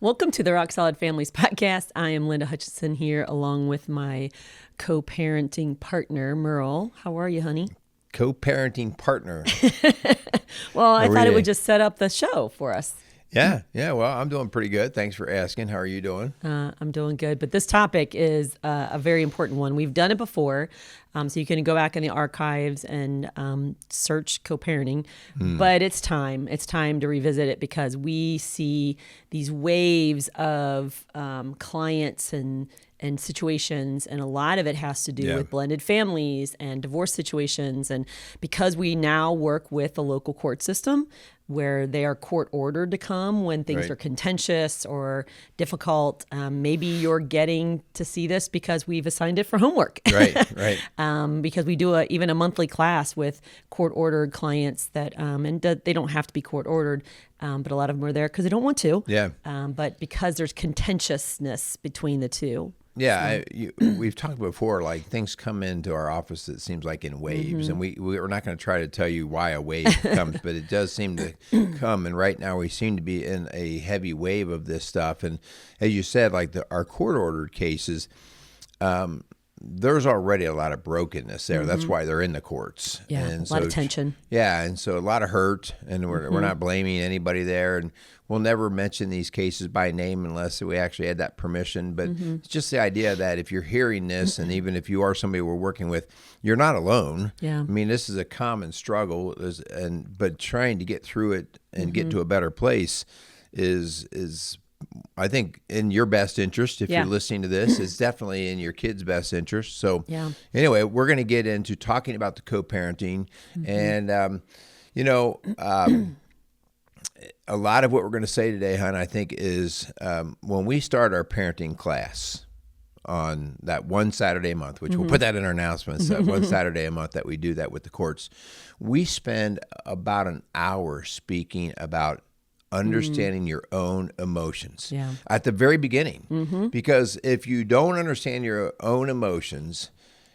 Welcome to the Rock Solid Families podcast. I am Linda Hutchinson here along with my co-parenting partner, Merle. How are you, honey? Co-parenting partner. Well, I thought it would just set up the show for us. Yeah. Well, I'm doing pretty good. Thanks for asking. How are you doing? I'm doing good. But this topic is a very important one. We've done it before, so you can go back in the archives and search co-parenting. But it's time. It's time to revisit it because we see these waves of clients and situations, and a lot of it has to do with blended families and divorce situations. And because we now work with the local court system where they are court ordered to come when things are contentious or difficult, maybe you're getting to see this because we've assigned it for homework. Right. Because we do even a monthly class with court ordered clients that, and they don't have to be court ordered, but a lot of them are there because they don't want to. Yeah. But because there's contentiousness between the two. Yeah, we've talked before, like things come into our office, it seems like in waves, and we're not going to try to tell you why a wave comes, but it does seem to come, and right now we seem to be in a heavy wave of this stuff, and as you said, like our court-ordered cases, there's already a lot of brokenness there. That's why they're in the courts. Yeah, and a lot of tension. Yeah, and so a lot of hurt, and we're not blaming anybody there, and we'll never mention these cases by name unless we actually had that permission. But it's just the idea that if you're hearing this, and even if you are somebody we're working with, you're not alone. Yeah. I mean, this is a common struggle, but trying to get through it and get to a better place is I think in your best interest. If you're listening to this, it's definitely in your kids' best interest. So anyway, we're going to get into talking about the co-parenting, and a lot of what we're going to say today, hon, I think is when we start our parenting class on that one Saturday a month, which we'll put that in our announcements, that one Saturday a month that we do that with the courts, we spend about an hour speaking about understanding your own emotions at the very beginning. Because if you don't understand your own emotions,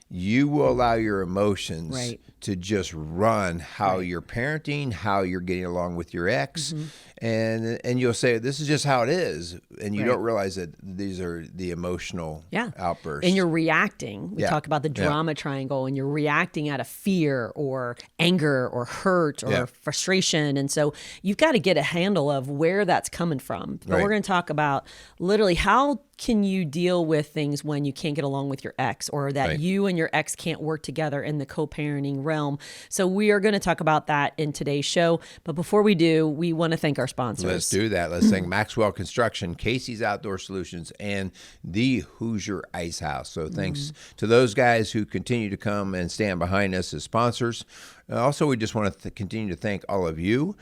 you will allow your emotions to just run how you're parenting, how you're getting along with your ex, and you'll say, this is just how it is, and you don't realize that these are the emotional outbursts. And you're reacting. We talk about the drama triangle, and you're reacting out of fear or anger or hurt or frustration, and so you've got to get a handle of where that's coming from. But we're going to talk about literally how can you deal with things when you can't get along with your ex, or that you and your ex can't work together in the co-parenting realm. So we are going to talk about that in today's show. But before we do, we want to thank our sponsors. Let's do that. Let's thank Maxwell Construction, Casey's Outdoor Solutions, and the Hoosier Ice House. So thanks to those guys who continue to come and stand behind us as sponsors. Also, we just want to continue to thank all of you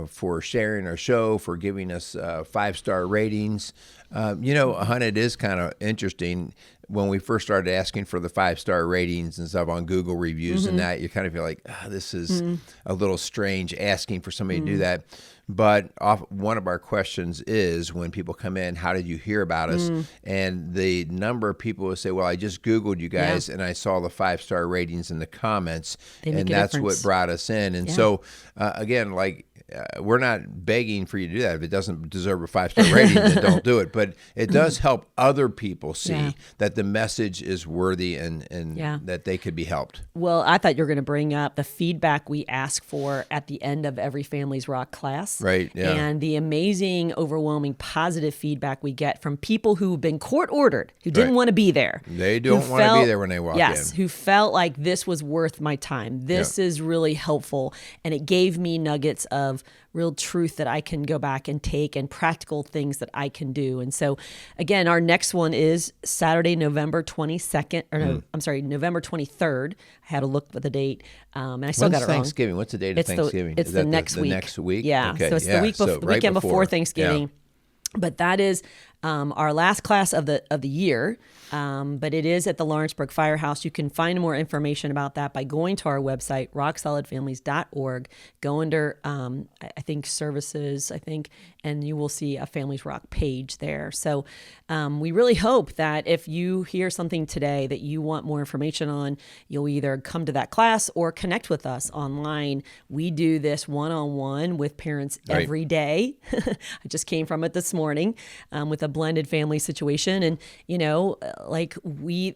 for sharing our show, for giving us 5-star ratings. Hun, it is kind of interesting. When we first started asking for the 5-star ratings and stuff on Google reviews and that, you kind of feel like, this is a little strange asking for somebody to do that. But one of our questions is, when people come in, how did you hear about us? And the number of people will say, well, I just Googled you guys and I saw the 5-star ratings in the comments, and that's what brought us in. And so, again, we're not begging for you to do that. If it doesn't deserve a 5-star rating, then don't do it. But it does help other people see that the message is worthy and that they could be helped. Well, I thought you were going to bring up the feedback we ask for at the end of every Families Rock class. Right, yeah. And the amazing, overwhelming, positive feedback we get from people who've been court-ordered, who didn't want to be there. They don't want to be there when they walk in. Yes, who felt like this was worth my time. This is really helpful. And it gave me nuggets of real truth that I can go back and take, and practical things that I can do. And so, again, our next one is Saturday, November 22nd, or November 23rd. I had to look at the date, and I still got it wrong. Thanksgiving? What's the date of Thanksgiving? It's the next week. The next week? Yeah, Okay. so it's the weekend before Thanksgiving. Yeah. But that is our last class of the year, but it is at the Lawrenceburg Firehouse. You can find more information about that by going to our website, rocksolidfamilies.org. Go under, I think, services, and you will see a Families Rock page there. So we really hope that if you hear something today that you want more information on, you'll either come to that class or connect with us online. We do this one-on-one with parents every day. I just came from it this morning with a blended family situation. And,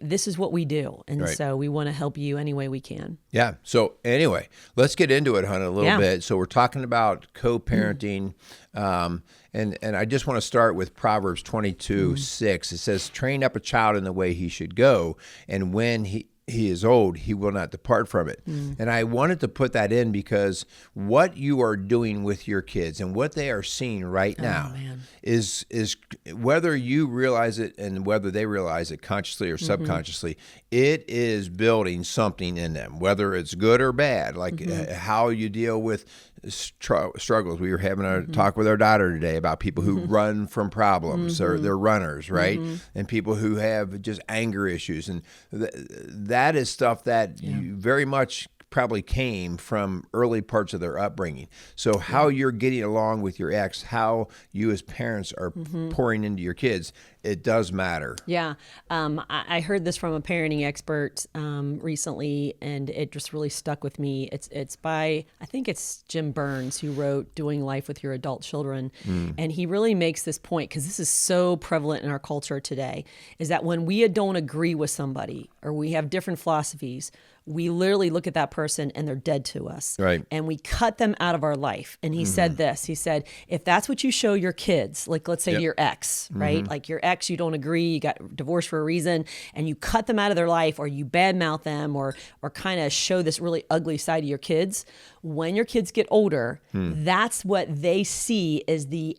this is what we do. And so we want to help you any way we can. Yeah. So anyway, let's get into it, Hannah, a little bit. So we're talking about co-parenting. And I just want to start with Proverbs 22:6. It says, train up a child in the way he should go, and when he is old, he will not depart from it. And I wanted to put that in because what you are doing with your kids and what they are seeing right now is whether you realize it and whether they realize it consciously or subconsciously, it is building something in them, whether it's good or bad, like how you deal with struggles. We were having a talk with our daughter today about people who run from problems, or they're runners, right? And people who have just anger issues. And that is stuff that you very much probably came from early parts of their upbringing. So how you're getting along with your ex, how you as parents are pouring into your kids, it does matter. Yeah. I heard this from a parenting expert recently, and it just really stuck with me. It's by, I think it's Jim Burns, who wrote Doing Life with Your Adult Children. And he really makes this point, because this is so prevalent in our culture today, is that when we don't agree with somebody or we have different philosophies, we literally look at that person and they're dead to us. Right. And we cut them out of our life. And he said this, he said, if that's what you show your kids, like let's say your ex, right? Like your ex, you don't agree, you got divorced for a reason, and you cut them out of their life, or you badmouth them, or kind of show this really ugly side of your kids. When your kids get older, that's what they see is the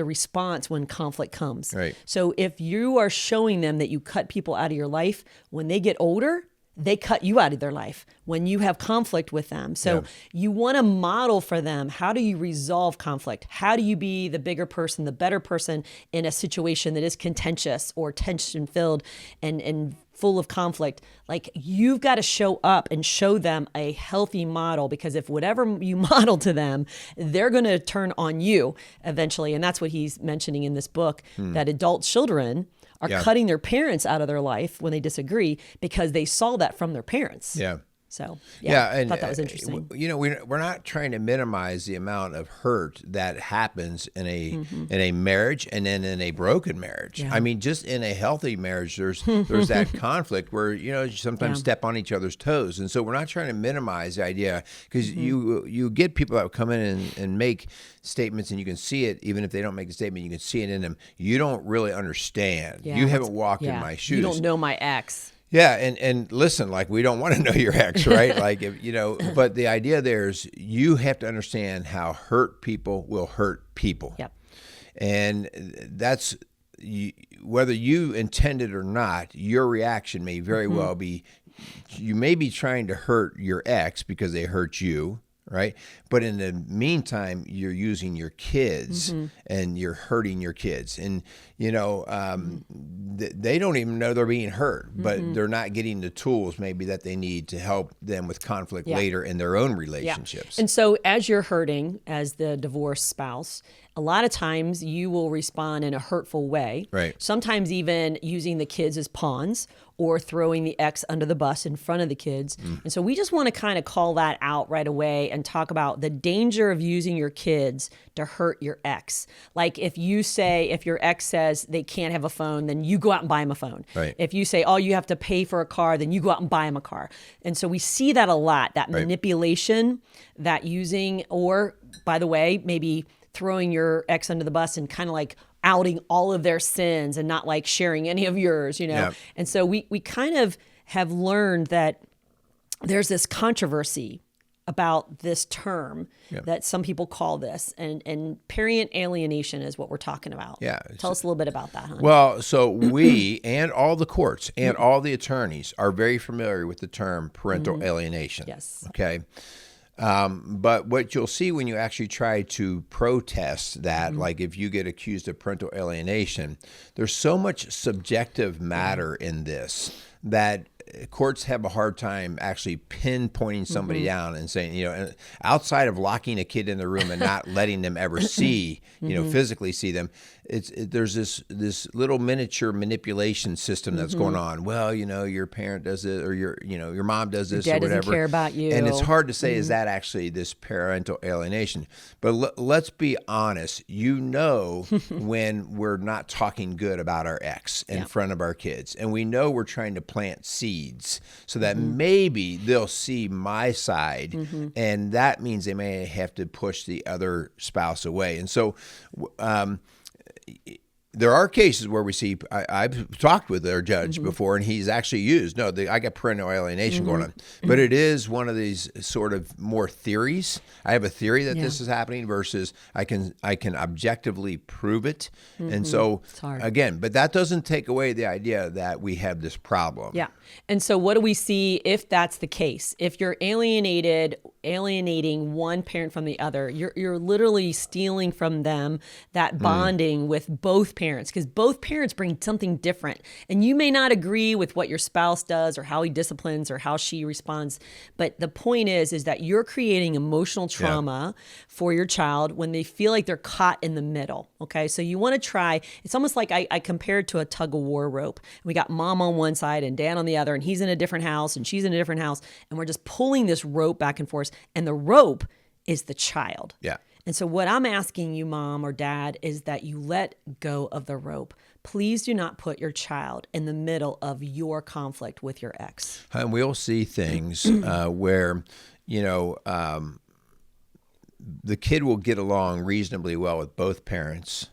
response when conflict comes. Right. So if you are showing them that you cut people out of your life, when they get older, they cut you out of their life when you have conflict with them. So you want to model for them, how do you resolve conflict? How do you be the bigger person, the better person in a situation that is contentious or tension-filled and full of conflict? Like, you've got to show up and show them a healthy model, because if whatever you model to them, they're going to turn on you eventually. And that's what he's mentioning in this book, that adult children are cutting their parents out of their life when they disagree because they saw that from their parents. Yeah. So, and I thought that was interesting. We're not trying to minimize the amount of hurt that happens in a marriage and then in a broken marriage. Yeah. I mean, just in a healthy marriage, there's that conflict where, you sometimes step on each other's toes. And so we're not trying to minimize the idea, because you get people that come in and make statements, and you can see it, even if they don't make a statement, you can see it in them. You don't really understand. Yeah. You haven't walked in my shoes. You don't know my ex. Yeah, and listen, like, we don't want to know your ex, right? Like, but the idea there is you have to understand how hurt people will hurt people. Yep. And that's, whether you intend it or not, your reaction may very well be, you may be trying to hurt your ex because they hurt you, right? But in the meantime, you're using your kids and you're hurting your kids. And, they don't even know they're being hurt, but they're not getting the tools maybe that they need to help them with conflict later in their own relationships. Yeah. And so as you're hurting as the divorced spouse, a lot of times you will respond in a hurtful way. Right. Sometimes even using the kids as pawns, or throwing the ex under the bus in front of the kids. And so we just want to kind of call that out right away and talk about the danger of using your kids to hurt your ex. Like, if your ex says they can't have a phone, then you go out and buy them a phone. Right. If you say, oh, you have to pay for a car, then you go out and buy them a car. And so we see that a lot, that manipulation, that using, or, by the way, maybe throwing your ex under the bus and kind of like outing all of their sins and not like sharing any of yours, Yeah. And so we kind of have learned that there's this controversy about this term that some people call this, and parent alienation is what we're talking about. Yeah. Tell us a little bit about that, hon. Well, so we and all the courts and all the attorneys are very familiar with the term parental alienation. Yes. Okay. But what you'll see when you actually try to protest that, like if you get accused of parental alienation, there's so much subjective matter in this that courts have a hard time actually pinpointing somebody down and saying, outside of locking a kid in the room and not letting them ever see, physically see them, there's this little miniature manipulation system that's going on. Well, your parent does it, or your mom does this, Your or dad whatever. doesn't care about you. And it's hard to say, is that actually this parental alienation? But let's be honest. When we're not talking good about our ex in front of our kids, and we know we're trying to plant seeds so that maybe they'll see my side, and that means they may have to push the other spouse away. And so there are cases where we see, I've talked with our judge before, and he's actually used, I got parental alienation going on. But it is one of these sort of more theories. I have a theory that this is happening versus I can objectively prove it. And so, again, but that doesn't take away the idea that we have this problem. Yeah. And so what do we see if that's the case? If you're alienating one parent from the other, you're literally stealing from them that bonding with both parents, because both parents bring something different. And you may not agree with what your spouse does or how he disciplines or how she responds. But the point is that you're creating emotional trauma for your child when they feel like they're caught in the middle. Okay. So you want to try, it's almost like I compare it to a tug of war rope. We got mom on one side and dad on the other, and he's in a different house and she's in a different house. And we're just pulling this rope back and forth. And the rope is the child. Yeah. And so what I'm asking you, mom or dad, is that you let go of the rope. Please do not put your child in the middle of your conflict with your ex. And we'll see things where, the kid will get along reasonably well with both parents.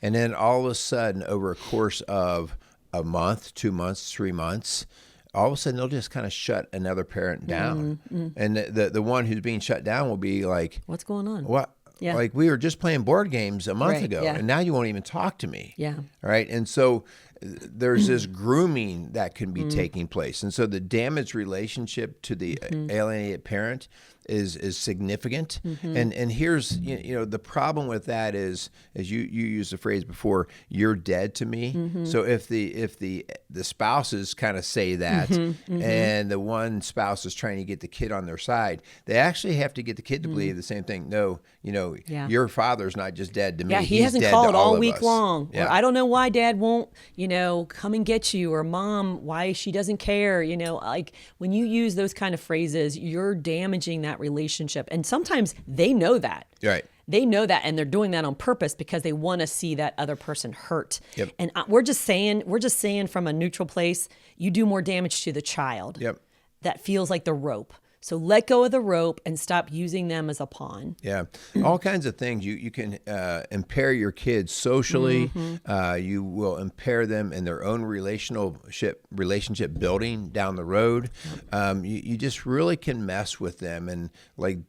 And then all of a sudden, over a course of a month, 2 months, 3 months, all of a sudden they'll just kind of shut another parent down. And the one who's being shut down will be like, what's going on? What? Yeah. Like, we were just playing board games a month ago, and now you won't even talk to me. Yeah. All right. And so there's this grooming that can be taking place. And so the damaged relationship to the alienated parent is significant. And here's, the problem with that is, as you used the phrase before, you're dead to me. So if the spouses kind of say that, and the one spouse is trying to get the kid on their side, they actually have to get the kid to believe the same thing. No, your father's not just dead to me. Yeah, he He's hasn't dead called to all of week us. long. Yeah. Or I don't know why dad won't, come and get you, or mom, why she doesn't care. Like when you use those kind of phrases, you're damaging that relationship. And sometimes they know that. Right. They know that, and they're doing that on purpose because they want to see that other person hurt. Yep. And we're just saying from a neutral place, you do more damage to the child. Yep. That feels like the rope. So let go of the rope and stop using them as a pawn. Yeah, all kinds of things. You can impair your kids socially. You will impair them in their own relationship building down the road. You just really can mess with them, and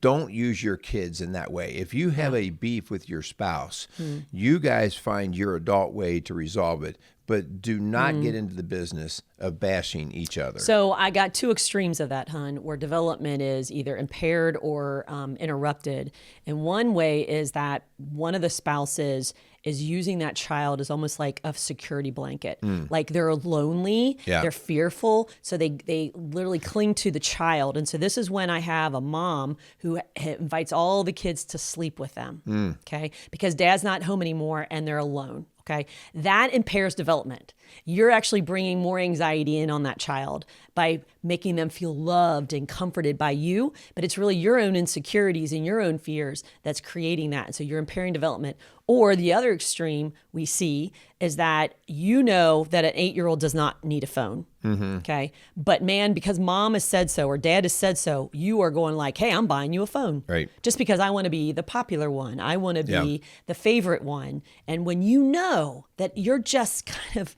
don't use your kids in that way. If you have a beef with your spouse, you guys find your adult way to resolve it. But do not get into the business of bashing each other. So I got two extremes of that, hon, where development is either impaired or interrupted. And one way is that one of the spouses is using that child as almost like a security blanket. Like they're lonely, they're fearful, so they literally cling to the child. And so this is when I have a mom who invites all the kids to sleep with them, okay? Because dad's not home anymore and they're alone. Okay, that impairs development. You're actually bringing more anxiety in on that child by making them feel loved and comforted by you, but it's really your own insecurities and your own fears that's creating that. And so you're impairing development. Or the other extreme we see is that that an 8-year-old does not need a phone. Okay. But man, because mom has said so or dad has said so, you are going like, hey, I'm buying you a phone. Right. Just because I want to be the popular one. I want to be the favorite one. And when you know that you're just kind of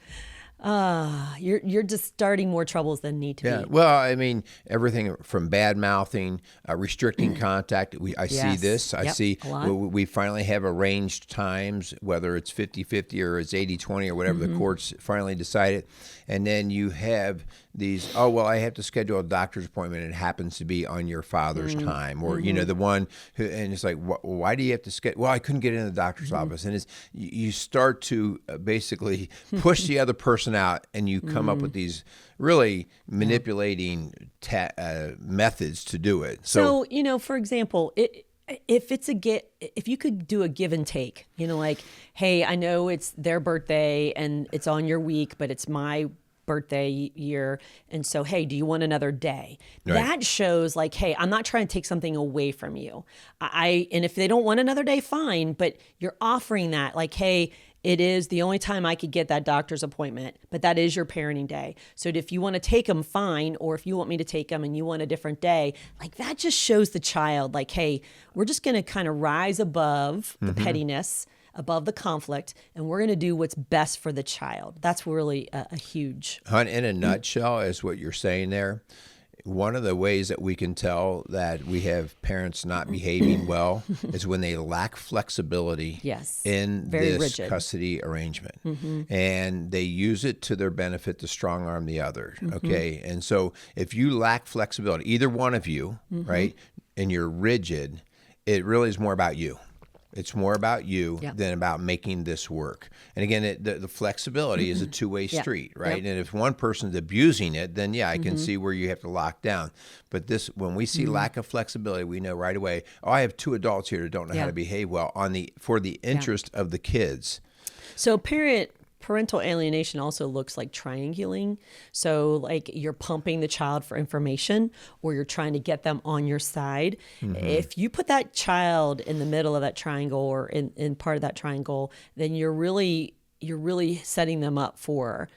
You're just starting more troubles than need to Yeah. be. Well, I mean, everything from bad mouthing, restricting contact. I see Yes. this. I Yep, see a lot. we finally have arranged times, whether it's 50-50 or it's 80-20 or whatever the courts finally decided. And then you have these, oh, well, I have to schedule a doctor's appointment. It happens to be on your father's time. Or, the one who, and it's like, why do you have to schedule? Well, I couldn't get into the doctor's office. And you start to basically push the other person out, and you come up with these really manipulating methods to do it. So, for example, if you could do a give and take, like, hey, I know it's their birthday and it's on your week, but it's my birthday year. And so, hey, do you want another day? Right. That shows like, hey, I'm not trying to take something away from you. And if they don't want another day, fine. But you're offering that like, hey, it is the only time I could get that doctor's appointment, but that is your parenting day. So if you want to take them, fine. Or if you want me to take them and you want a different day, like that just shows the child like, hey, we're just going to kind of rise above the pettiness, above the conflict, and we're going to do what's best for the child. That's really a huge... Hunt, in a nutshell, is what you're saying there. One of the ways that we can tell that we have parents not behaving well is when they lack flexibility in very this rigid custody arrangement. And they use it to their benefit to strong arm the other, okay? And so if you lack flexibility, either one of you, right, and you're rigid, it really is more about you. It's more about you than about making this work. And again, the flexibility is a two-way street, right? And if one person's abusing it, then I can see where you have to lock down. But when we see lack of flexibility, we know right away, oh, I have two adults here that don't know how to behave well for the interest of the kids. So parental alienation also looks like triangulating. So like you're pumping the child for information or you're trying to get them on your side. If you put that child in the middle of that triangle or in part of that triangle, then you're really setting them up for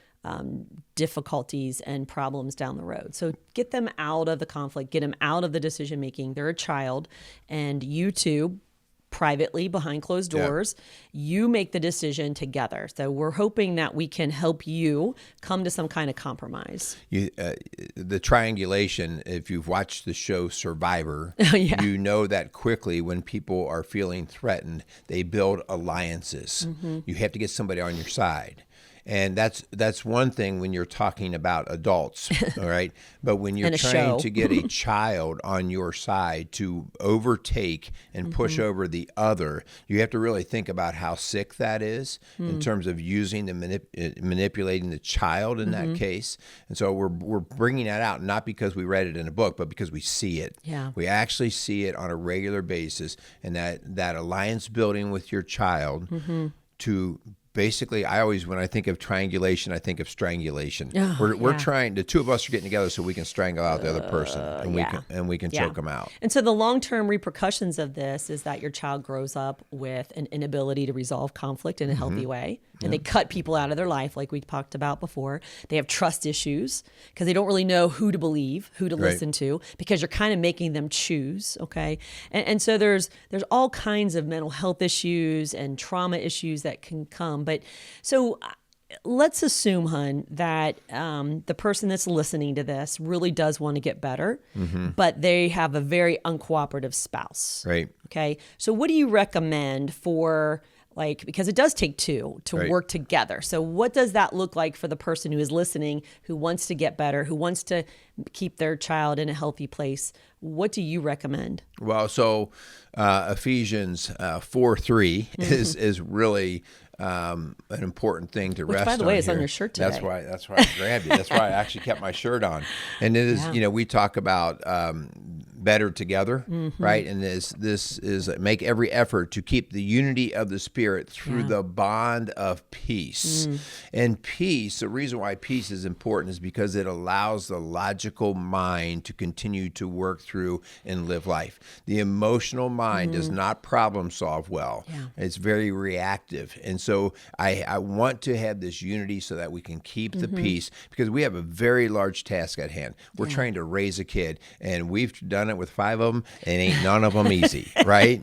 difficulties and problems down the road. So get them out of the conflict, get them out of the decision making. They're a child, and you two, privately behind closed doors, you make the decision together. So we're hoping that we can help you come to some kind of compromise. The triangulation, if you've watched the show Survivor, you know that quickly when people are feeling threatened, they build alliances. You have to get somebody on your side. And that's one thing when you're talking about adults, all right? But when you're trying to get a child on your side to overtake and push over the other, you have to really think about how sick that is in terms of using manipulating the child in that case. And so we're bringing that out not because we read it in a book, but because we see it. Yeah. We actually see it on a regular basis, and that alliance building with your child to basically, when I think of triangulation, I think of strangulation. We're trying, the two of us are getting together so we can strangle out the other person and we can choke them out. And so the long-term repercussions of this is that your child grows up with an inability to resolve conflict in a healthy way. And they cut people out of their life, like we talked about before. They have trust issues because they don't really know who to believe, who to listen to, because you're kind of making them choose, okay? And so there's all kinds of mental health issues and trauma issues that can come. But so let's assume, Hun, that the person that's listening to this really does want to get better, but they have a very uncooperative spouse. Right. Okay. So what do you recommend for... because it does take two to work together. So what does that look like for the person who is listening, who wants to get better, who wants to keep their child in a healthy place? What do you recommend? Well, so Ephesians 4:3 is really an important thing to rest on. By the way, it's here. on your shirt today. That's why I grabbed it. That's why I actually kept my shirt on. And it is, we talk about better together, right? And this is make every effort to keep the unity of the Spirit through the bond of peace. And peace, the reason why peace is important is because it allows the logical mind to continue to work through and live life. The emotional mind does not problem solve well. It's very reactive. And so so I want to have this unity so that we can keep the peace, because we have a very large task at hand. We're trying to raise a kid, and we've done it with 5 of them, and ain't none of them easy, right?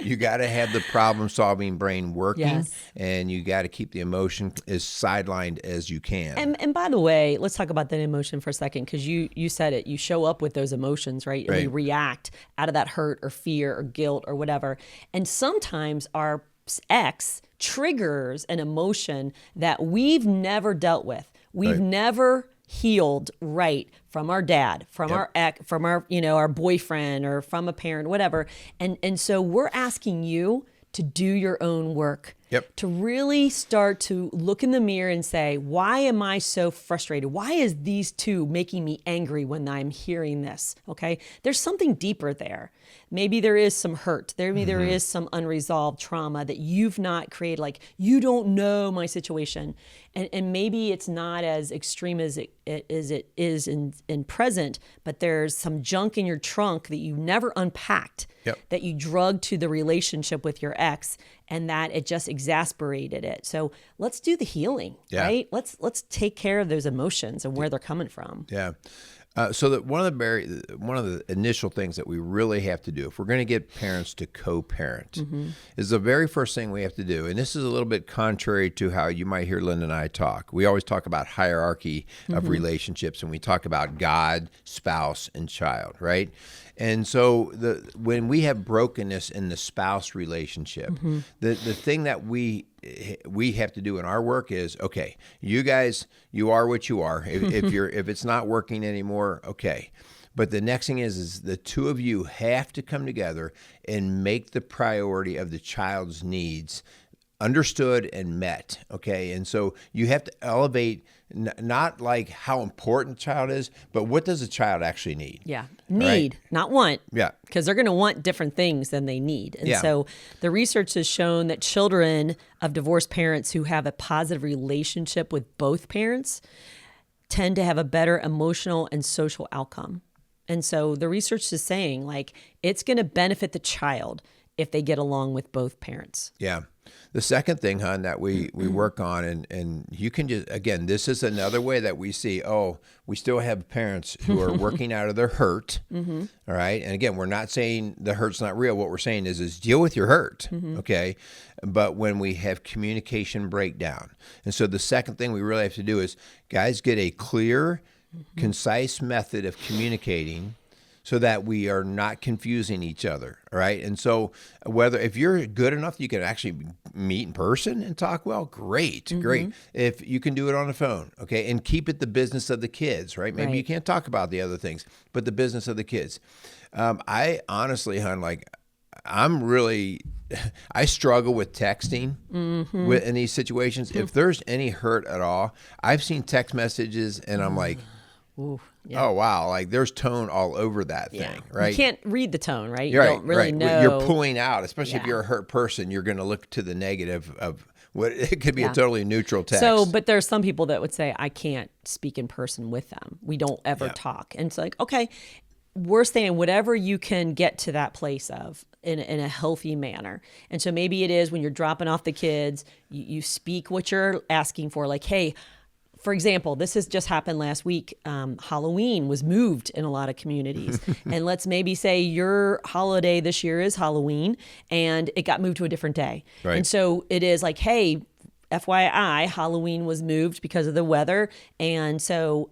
You got to have the problem-solving brain working, and you got to keep the emotion as sidelined as you can. And by the way, let's talk about that emotion for a second, because you said it. You show up with those emotions, right? And we react out of that hurt or fear or guilt or whatever. And sometimes our ex triggers an emotion that we've never dealt with. We've never healed from our dad, from our ex, from our, our boyfriend, or from a parent, whatever. And so we're asking you to do your own work. To really start to look in the mirror and say, why am I so frustrated? Why is these two making me angry when I'm hearing this? Okay. There's something deeper there. Maybe there is some hurt. Maybe there is some unresolved trauma that you've not created. Like, you don't know my situation. And maybe it's not as extreme as it is in present, but there's some junk in your trunk that you never unpacked, that you drugged to the relationship with your ex, and that it just exasperated it. So let's do the healing, right? Let's take care of those emotions and where they're coming from. So that one of the initial things that we really have to do if we're going to get parents to co-parent is the very first thing we have to do. And this is a little bit contrary to how you might hear Linda and I talk. We always talk about hierarchy of relationships, and we talk about God, spouse, and child, right? And so when we have brokenness in the spouse relationship, the thing that we have to do in our work is, okay, you guys, you are what you are. If it's not working anymore, okay. But the next thing is the two of you have to come together and make the priority of the child's needs understood and met, okay? And so you have to elevate not like how important the child is, but what does the child actually need? Need, not want. Because they're going to want different things than they need. And so the research has shown that children of divorced parents who have a positive relationship with both parents tend to have a better emotional and social outcome. And so the research is saying, like, it's going to benefit the child if they get along with both parents. The second thing, hon, that we work on, and you can just, again, this is another way that we see, we still have parents who are working out of their hurt, all right? And again, we're not saying the hurt's not real. What we're saying is deal with your hurt, okay? But when we have communication breakdown. And so the second thing we really have to do is, guys, get a clear, concise method of communicating so that we are not confusing each other, all right? And so if you're good enough, you can actually meet in person and talk well, great. If you can do it on the phone, okay? And keep it the business of the kids, right? Maybe you can't talk about the other things, but the business of the kids. I honestly, hon, I struggle with texting in these situations. If there's any hurt at all, I've seen text messages and I'm like, oh, wow. Like, there's tone all over that thing, right? You can't read the tone, right? You don't really know. You're pulling out, especially if you're a hurt person, you're going to look to the negative of what it could be a totally neutral text. So, but there's some people that would say, I can't speak in person with them. We don't ever talk. And it's like, okay, we're saying whatever you can get to that place of in a healthy manner. And so maybe it is when you're dropping off the kids, you speak what you're asking for. Like, hey, for example, this has just happened last week. Halloween was moved in a lot of communities. And let's maybe say your holiday this year is Halloween and it got moved to a different day. And so it is like, hey, FYI, Halloween was moved because of the weather. And so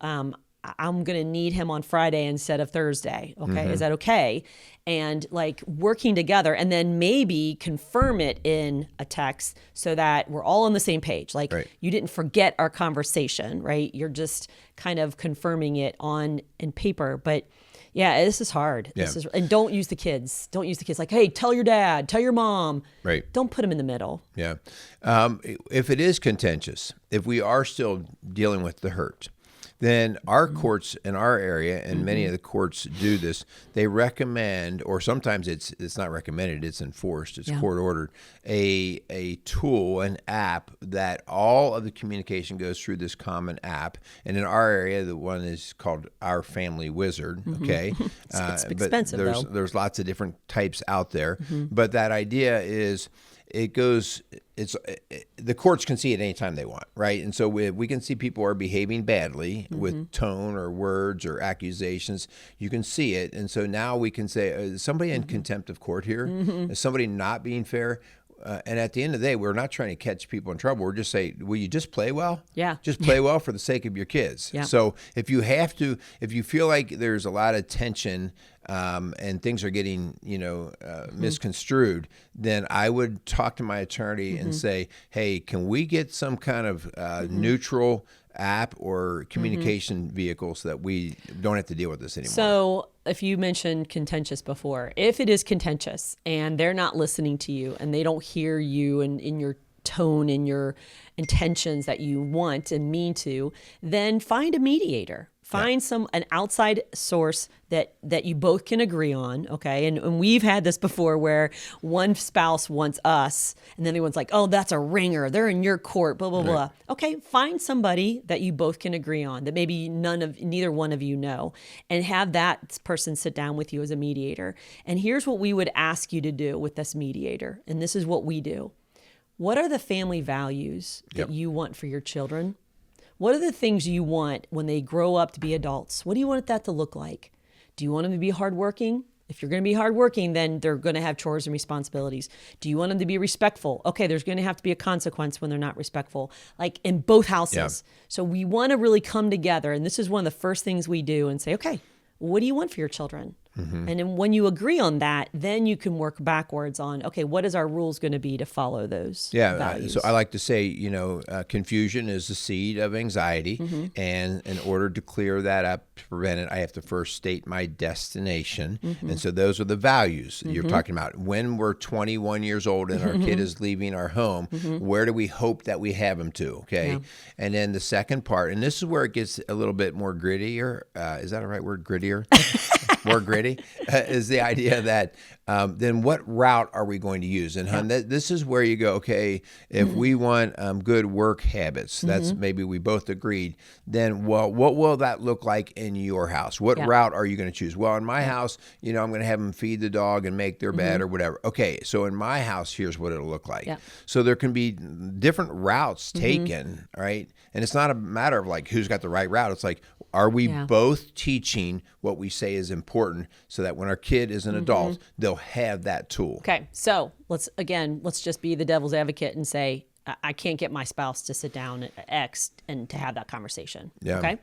I'm going to need him on Friday instead of Thursday. Okay. Is that okay? And like working together, and then maybe confirm it in a text so that we're all on the same page. Like you didn't forget our conversation, right? You're just kind of confirming it in paper. But yeah, this is hard. And don't use the kids. Don't use the kids like, hey, tell your dad, tell your mom. Don't put them in the middle. If it is contentious, if we are still dealing with the hurt, then our courts in our area, and many of the courts do this, they recommend, or sometimes it's not recommended, it's enforced, it's court ordered, a tool, an app that all of the communication goes through this common app. And in our area, the one is called Our Family Wizard, okay? It's expensive, but there's lots of different types out there. But that idea is, it goes. The courts can see it anytime they want, right? And so we can see people are behaving badly with tone or words or accusations. You can see it, and so now we can say, is somebody in contempt of court here? Is somebody not being fair? And at the end of the day, we're not trying to catch people in trouble. We're just saying, will you just play well? Yeah. Just play well for the sake of your kids. Yeah. So if you feel like there's a lot of tension and things are getting, misconstrued, then I would talk to my attorney and say, hey, can we get some kind of neutral app or communication vehicle so that we don't have to deal with this anymore? So if you mentioned contentious before, if it is contentious and they're not listening to you and they don't hear you and in your tone and your intentions that you want and mean to, then find a mediator. Find an outside source that you both can agree on, okay? And we've had this before where one spouse wants us, and then the one's like, oh, that's a ringer. They're in your court, blah, blah, blah. Okay, find somebody that you both can agree on that maybe neither one of you know, and have that person sit down with you as a mediator. And here's what we would ask you to do with this mediator, and this is what we do. What are the family values that you want for your children? What are the things you want when they grow up to be adults? What do you want that to look like? Do you want them to be hardworking? If you're going to be hardworking, then they're going to have chores and responsibilities. Do you want them to be respectful? Okay, there's going to have to be a consequence when they're not respectful, like in both houses. Yeah. So we want to really come together, and this is one of the first things we do and say, okay, what do you want for your children? And then when you agree on that, then you can work backwards on, okay, what is our rules going to be to follow those values? So I like to say, confusion is the seed of anxiety. And in order to clear that up, to prevent it, I have to first state my destination. And so those are the values that you're talking about. When we're 21 years old and our kid is leaving our home, where do we hope that we have them to, okay? Yeah. And then the second part, and this is where it gets a little bit more grittier. Is that a right word, grittier? More gritty is the idea that then what route are we going to use? And this is where you go, okay, if we want good work habits, that's maybe we both agreed, then, well, what will that look like in your house? What route are you going to choose? Well, in my house, I'm going to have them feed the dog and make their bed or whatever. Okay, so in my house, here's what it'll look like. Yeah. So there can be different routes taken, right? And it's not a matter of like who's got the right route. It's like, are we both teaching what we say is important so that when our kid is an adult, they'll have that tool? Okay, so let's just be the devil's advocate and say, I can't get my spouse to sit down at X and to have that conversation. Yeah. Okay,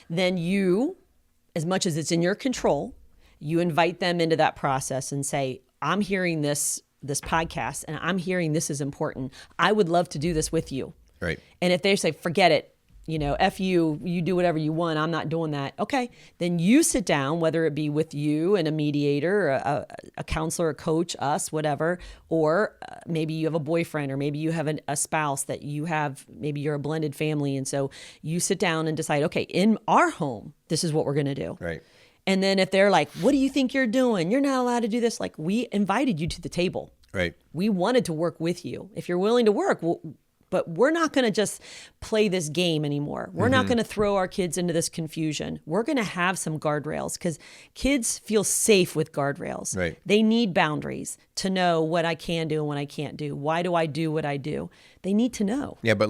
then you, as much as it's in your control, you invite them into that process and say, I'm hearing this podcast and I'm hearing this is important. I would love to do this with you. Right. And if they say, forget it, F you do whatever you want, I'm not doing that. Okay, then you sit down, whether it be with you and a mediator, a counselor, a coach, us, whatever, or maybe you have a boyfriend, or maybe you have a spouse that you have, maybe you're a blended family. And so you sit down and decide, okay, in our home, this is what we're going to do. Right. And then if they're like, what do you think you're doing? You're not allowed to do this. Like, we invited you to the table. Right. We wanted to work with you. If you're willing to work, but we're not going to just play this game anymore. We're not going to throw our kids into this confusion. We're going to have some guardrails because kids feel safe with guardrails. Right. They need boundaries to know what I can do and what I can't do. Why do I do what I do? They need to know. Yeah, but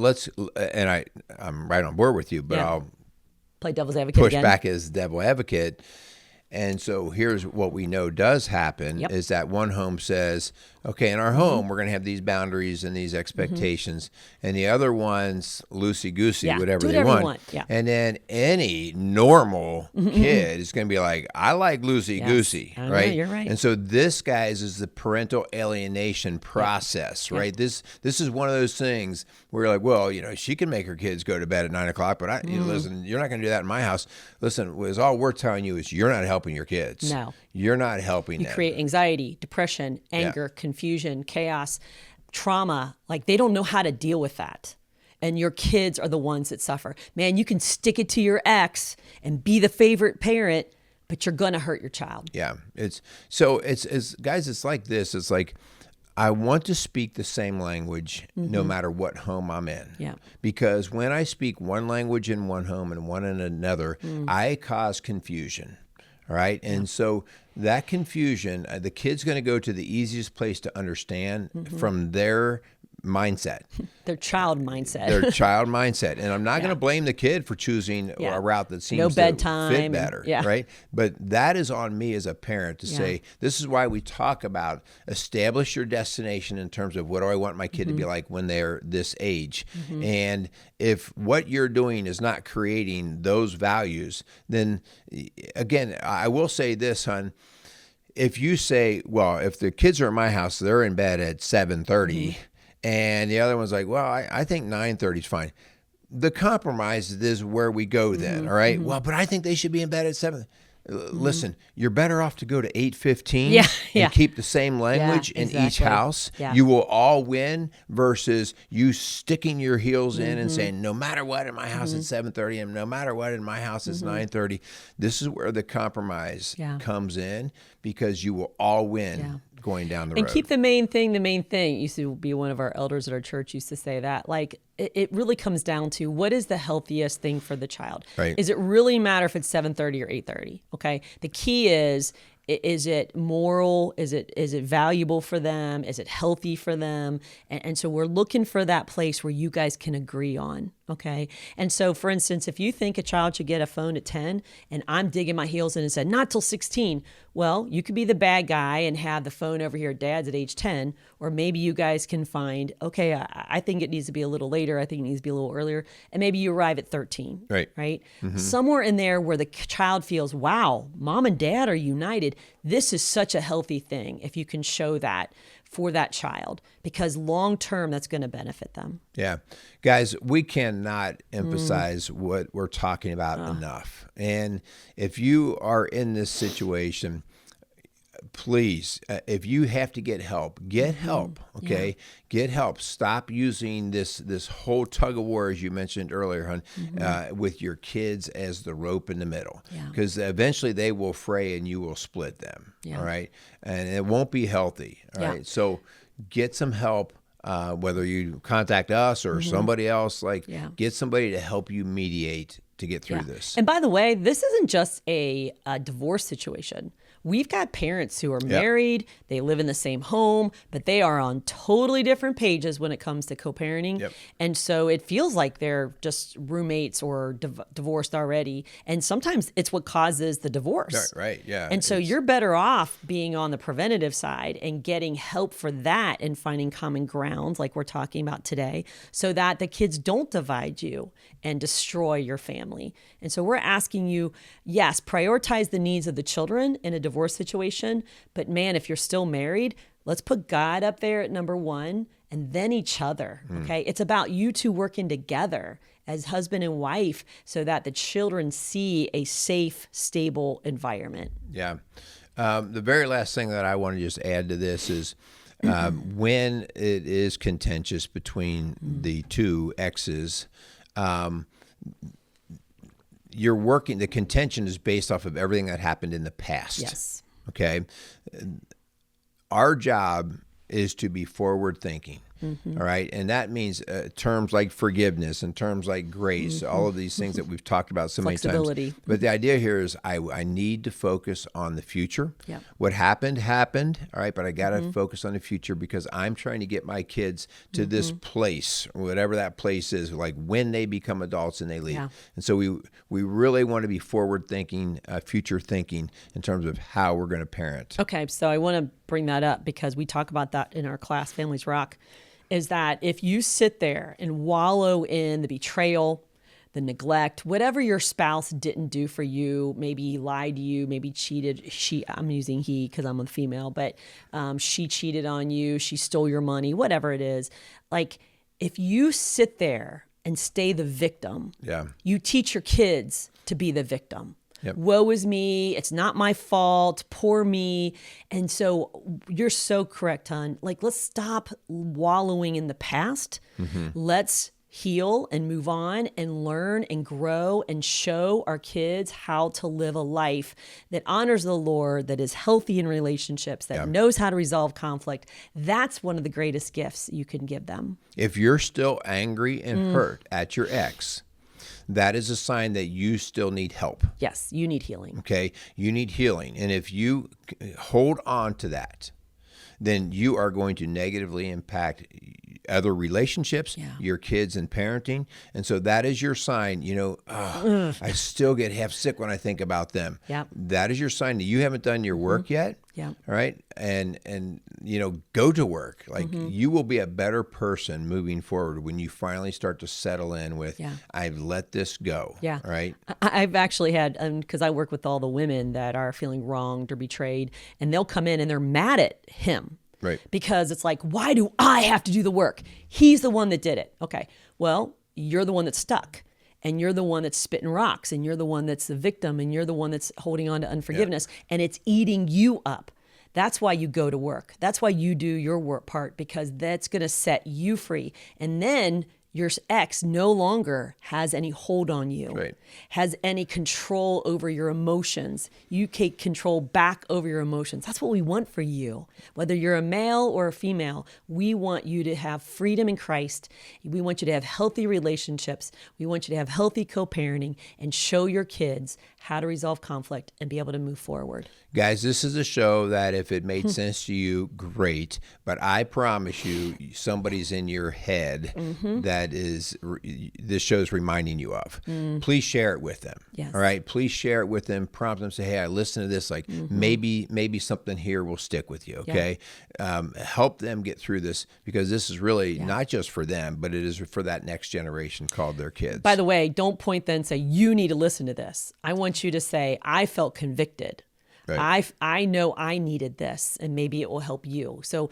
I'm right on board with you, but I'll play devil's advocate push back as devil advocate. And so here's what we know does happen is that one home says, okay, in our home, we're going to have these boundaries and these expectations. And the other one's loosey-goosey, whatever they want. Yeah. And then any normal kid is going to be like, I like loosey-goosey, right? You're right. And so this, guys, is the parental alienation process, right? This is one of those things where you're like, well, she can make her kids go to bed at 9 o'clock, but listen, you're not going to do that in my house. Listen, all we're telling you is you're not helping your kids. No. You're not helping them. You create anxiety, depression, anger, confusion, chaos, trauma. Like, they don't know how to deal with that. And your kids are the ones that suffer. Man, you can stick it to your ex and be the favorite parent, but you're going to hurt your child. Yeah. It's guys, it's like this. It's like, I want to speak the same language no matter what home I'm in. Yeah. Because when I speak one language in one home and one in another, I cause confusion. All right. And so that confusion, the kid's going to go to the easiest place to understand from their mindset. Their child mindset. Their child mindset. And I'm not going to blame the kid for choosing a route that seems to fit better, right? But that is on me as a parent to say, this is why we talk about establish your destination in terms of what do I want my kid to be like when they're this age. And if what you're doing is not creating those values, then again, I will say this, hon. If you say, well, if the kids are in my house, they're in bed at 7:30, and the other one's like, well, I think 9:30 is fine. The compromise is where we go then, all right? Well, but I think they should be in bed at 7. Listen, you're better off to go to 8:15 and keep the same language in each house. You will all win versus you sticking your heels in and saying, no matter what in my house it's 7:30 and no matter what in my house it's 9:30. This is where the compromise comes in because you will all win. Going down the road. And keep the main thing the main thing. It used to be one of our elders at our church used to say that. Like, it really comes down to what is the healthiest thing for the child? Right. Is it really matter if it's 7:30 or 8:30? Okay. The key is it moral? Is it valuable for them? Is it healthy for them? And so we're looking for that place where you guys can agree on. Okay. And so, for instance, if you think a child should get a phone at 10 and I'm digging my heels in and said, not till 16, well, you could be the bad guy and have the phone over here at dad's at age 10, or maybe you guys can find, okay, I think it needs to be a little later. I think it needs to be a little earlier. And maybe you arrive at 13, right? Somewhere in there where the child feels, wow, mom and dad are united. This is such a healthy thing if you can show that for that child, because long term that's going to benefit them. Yeah. Guys, we cannot emphasize what we're talking about enough. And if you are in this situation, please, if you have to get help, get help, okay? Get help. Stop using this whole tug of war, as you mentioned earlier, hon, with your kids as the rope in the middle. Because eventually they will fray and you will split them, all right? And it won't be healthy, all right? So get some help, whether you contact us or somebody else, get somebody to help you mediate to get through this. And by the way, this isn't just a divorce situation. We've got parents who are married, they live in the same home, but they are on totally different pages when it comes to co-parenting. And so it feels like they're just roommates or divorced already. And sometimes it's what causes the divorce. Right. And so you're better off being on the preventative side and getting help for that and finding common ground like we're talking about today, so that the kids don't divide you and destroy your family. And so we're asking you, yes, prioritize the needs of the children in a divorce situation. But man, if you're still married, let's put God up there at number one and then each other. Okay. It's about you two working together as husband and wife so that the children see a safe, stable environment. Yeah. The very last thing that I want to just add to this is when it is contentious between the two exes, you're working, the contention is based off of everything that happened in the past. Yes. Okay. Our job is to be forward thinking. All right. And that means terms like forgiveness and terms like grace, all of these things that we've talked about so many times. But the idea here is I need to focus on the future. What happened. All right. But I got to focus on the future because I'm trying to get my kids to this place, whatever that place is, like when they become adults and they leave. And so we really want to be forward thinking, future thinking in terms of how we're going to parent. Okay. So I want to bring that up because we talk about that in our class, Families Rock. Is that if you sit there and wallow in the betrayal, the neglect, whatever your spouse didn't do for you, maybe he lied to you, maybe cheated. I'm using he because I'm a female, but she cheated on you, she stole your money, whatever it is. Like, if you sit there and stay the victim, you teach your kids to be the victim. Woe is me. It's not my fault. Poor me. And so you're so correct, hon. Like, let's stop wallowing in the past. Let's heal and move on and learn and grow and show our kids how to live a life that honors the Lord, that is healthy in relationships, that knows how to resolve conflict. That's one of the greatest gifts you can give them. If you're still angry and hurt at your ex, that is a sign that you still need help. Yes, you need healing. Okay, you need healing. And if you hold on to that, then you are going to negatively impact other relationships, your kids and parenting. And so that is your sign, I still get half sick when I think about them. Yep. That is your sign that you haven't done your work yet. Yeah. All right. And go to work. Like you will be a better person moving forward when you finally start to settle in with, I've let this go. Yeah. All right. I've actually had, because I work with all the women that are feeling wronged or betrayed, and they'll come in and they're mad at him. Right. Because it's like, why do I have to do the work? He's the one that did it. Okay. Well, you're the one that's stuck, and you're the one that's spitting rocks, and you're the one that's the victim, and you're the one that's holding on to unforgiveness, and it's eating you up. That's why you go to work. That's why you do your work part, because that's going to set you free. And then your ex no longer has any hold on you, has any control over your emotions. You take control back over your emotions. That's what we want for you. Whether you're a male or a female, we want you to have freedom in Christ. We want you to have healthy relationships. We want you to have healthy co-parenting and show your kids how to resolve conflict and be able to move forward. Guys, this is a show that if it made sense to you, great. But I promise you, somebody's in your head that this show's reminding you of. Please share it with them. Yes. All right. Please share it with them. Prompt them. Say, hey, I listened to this. Like maybe something here will stick with you. Okay. Help them get through this, because this is really not just for them, but it is for that next generation called their kids. By the way, don't point then and say, you need to listen to this. I want you to say, I felt convicted. Right. I know I needed this, and maybe it will help you. So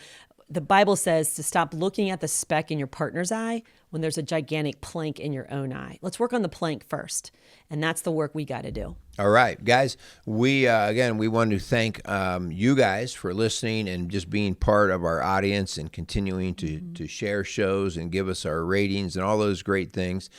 the Bible says to stop looking at the speck in your partner's eye when there's a gigantic plank in your own eye. Let's work on the plank first. And that's the work we got to do. All right, guys, we want to thank you guys for listening and just being part of our audience and continuing to share shows and give us our ratings and all those great things.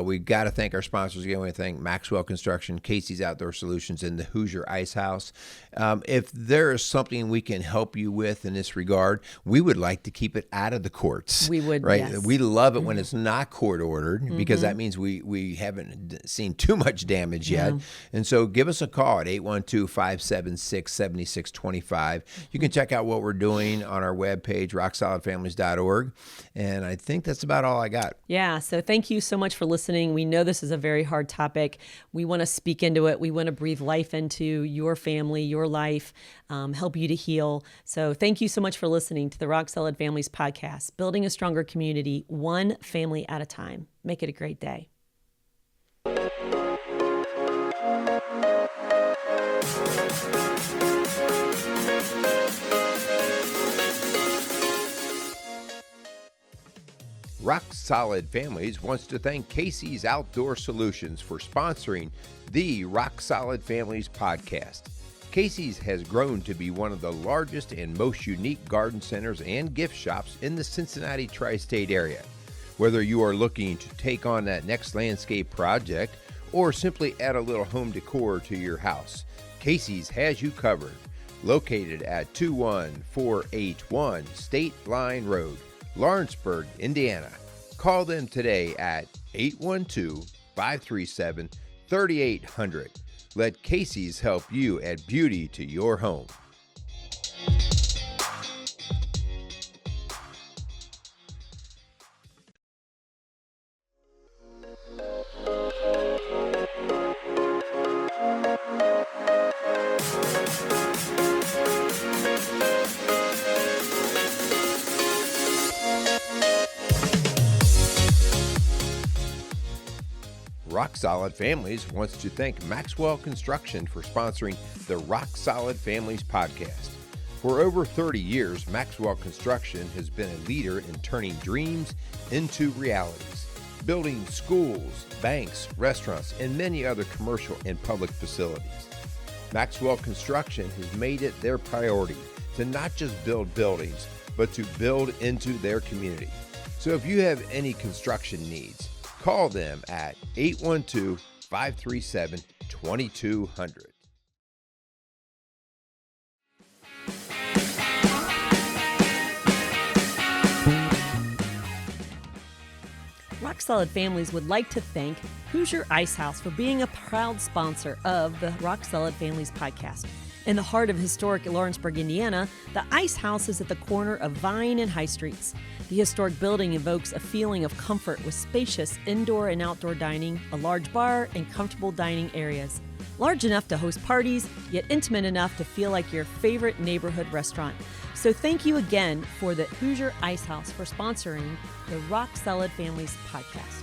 We got to thank our sponsors again. We want to thank Maxwell Construction, Casey's Outdoor Solutions, and the Hoosier Ice House. If there is something we can help you with in this regard, we would like to keep it out of the courts. We would, right? yes. We love it when it's not court ordered, because that means we haven't seen too much damage yet. And so give us a call at 812-576-7625. You can check out what we're doing on our webpage, rocksolidfamilies.org. And I think that's about all I got. Yeah, so thank you so much for listening. We know this is a very hard topic. We want to speak into it. We want to breathe life into your family, your life, help you to heal. So thank you so much for listening to the Rock Solid Families podcast, building a stronger community, one family at a time. Make it a great day. Rock Solid Families wants to thank Casey's Outdoor Solutions for sponsoring the Rock Solid Families podcast. Casey's has grown to be one of the largest and most unique garden centers and gift shops in the Cincinnati tri-state area. Whether you are looking to take on that next landscape project or simply add a little home decor to your house, Casey's has you covered. Located at 21481 State Line Road, Lawrenceburg, Indiana. Call them today at 812-537-3800. Let Casey's help you add beauty to your home. Rock Solid Families wants to thank Maxwell Construction for sponsoring the Rock Solid Families podcast. For over 30 years, Maxwell Construction has been a leader in turning dreams into realities, building schools, banks, restaurants, and many other commercial and public facilities. Maxwell Construction has made it their priority to not just build buildings, but to build into their community. So if you have any construction needs, call them at 812-537-2200. Rock Rock Solid Families would like to thank Hoosier Ice House for being a proud sponsor of the Rock Solid Families podcast. In the heart of historic Lawrenceburg, Indiana, the Ice House is at the corner of Vine and High Streets. The historic building evokes a feeling of comfort with spacious indoor and outdoor dining, a large bar, and comfortable dining areas. Large enough to host parties, yet intimate enough to feel like your favorite neighborhood restaurant. So thank you again for the Hoosier Ice House for sponsoring the Rock Solid Families podcast.